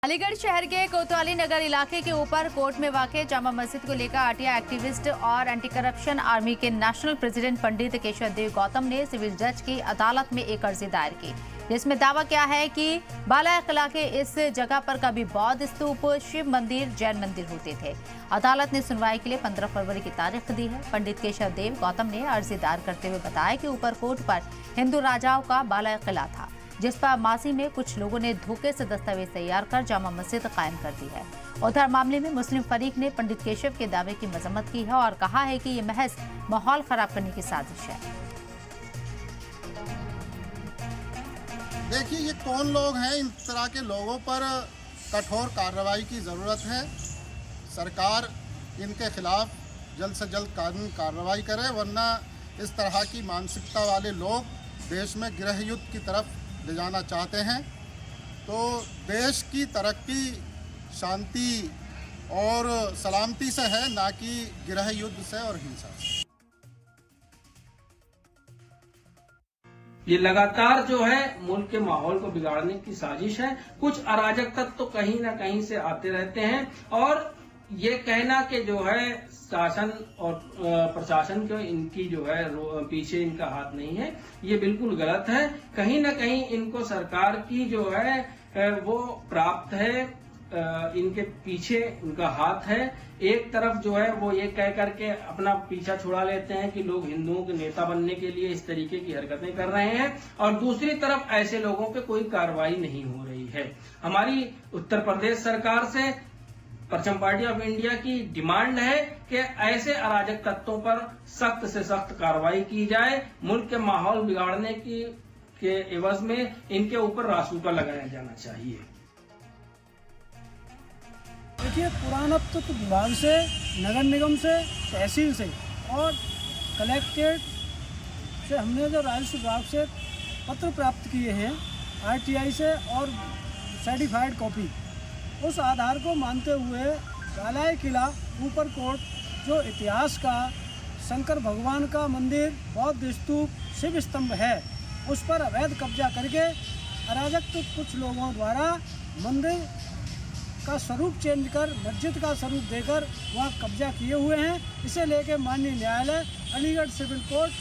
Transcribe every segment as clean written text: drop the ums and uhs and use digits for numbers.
अलीगढ़ शहर के कोतवाली नगर इलाके के ऊपर कोट में वाक़ जामा मस्जिद को लेकर आरटीआई एक्टिविस्ट और एंटी करप्शन आर्मी के नेशनल प्रेसिडेंट पंडित केशव देव गौतम ने सिविल जज की अदालत में एक अर्जी दायर की, जिसमें दावा किया है कि बाला किला के इस जगह पर कभी बौद्ध स्तूप, शिव मंदिर, जैन मंदिर होते थे। अदालत ने सुनवाई के लिए 15 फरवरी की तारीख दी है। पंडित केशव देव गौतम ने अर्जी दायर करते हुए बताया कि ऊपरकोट पर हिंदू राजाओं का बाला किला था, जिस पर माजी में कुछ लोगों ने धोखे से दस्तावेज तैयार कर जामा मस्जिद कायम कर दी है। उधर मामले में मुस्लिम फरीक ने पंडित केशव के दावे की मजम्मत की है और कहा है कि ये महज माहौल खराब करने की साजिश है। देखिए, ये कौन लोग हैं? इन तरह के लोगों पर कठोर कार्रवाई की ज़रूरत है। सरकार इनके खिलाफ जल्द से जल्द कानूनी कार्रवाई करे, वरना इस तरह की मानसिकता वाले लोग देश में गृह युद्ध की तरफ ले जाना चाहते हैं। तो देश की तरक्की शांति और सलामती से है, ना कि गृह युद्ध से और हिंसा से। ये लगातार जो है मुल्क के माहौल को बिगाड़ने की साजिश है। कुछ अराजक तत्व तो कहीं ना कहीं से आते रहते हैं और ये कहना कि जो है शासन और प्रशासन के इनकी जो है पीछे इनका हाथ नहीं है, ये बिल्कुल गलत है। कहीं ना कहीं इनको सरकार की जो है वो प्राप्त है, इनके पीछे उनका हाथ है। एक तरफ जो है वो ये कह करके अपना पीछा छुड़ा लेते हैं कि लोग हिंदुओं के नेता बनने के लिए इस तरीके की हरकतें कर रहे हैं, और दूसरी तरफ ऐसे लोगों पे कोई कार्रवाई नहीं हो रही है। हमारी उत्तर प्रदेश सरकार से परचम पार्टी ऑफ इंडिया की डिमांड है कि ऐसे अराजक तत्वों पर सख्त से सख्त कार्रवाई की जाए। मुल्क के माहौल बिगाड़ने के एवज में इनके ऊपर रासूका लगाया जाना चाहिए। देखिए, पुरातत्व विभाग से, नगर निगम से, तहसील से और कलेक्ट्रेट से हमने जो राजस्व विभाग से पत्र प्राप्त किए हैं, आरटीआई से और सर्टिफाइड कॉपी, उस आधार को मानते हुए बाला किला, ऊपरकोट जो इतिहास का शंकर भगवान का मंदिर, बौद्ध स्तूप, शिव स्तंभ है, उस पर अवैध कब्जा करके अराजक कुछ लोगों द्वारा मंदिर का स्वरूप चेंज कर मस्जिद का स्वरूप देकर वहाँ कब्जा किए हुए हैं। इसे लेकर माननीय न्यायालय अलीगढ़ सिविल कोर्ट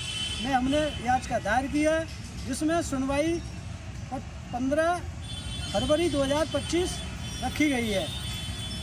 में हमने याचिका दायर की है, जिसमें सुनवाई 15 फरवरी 2025 रखी गई है।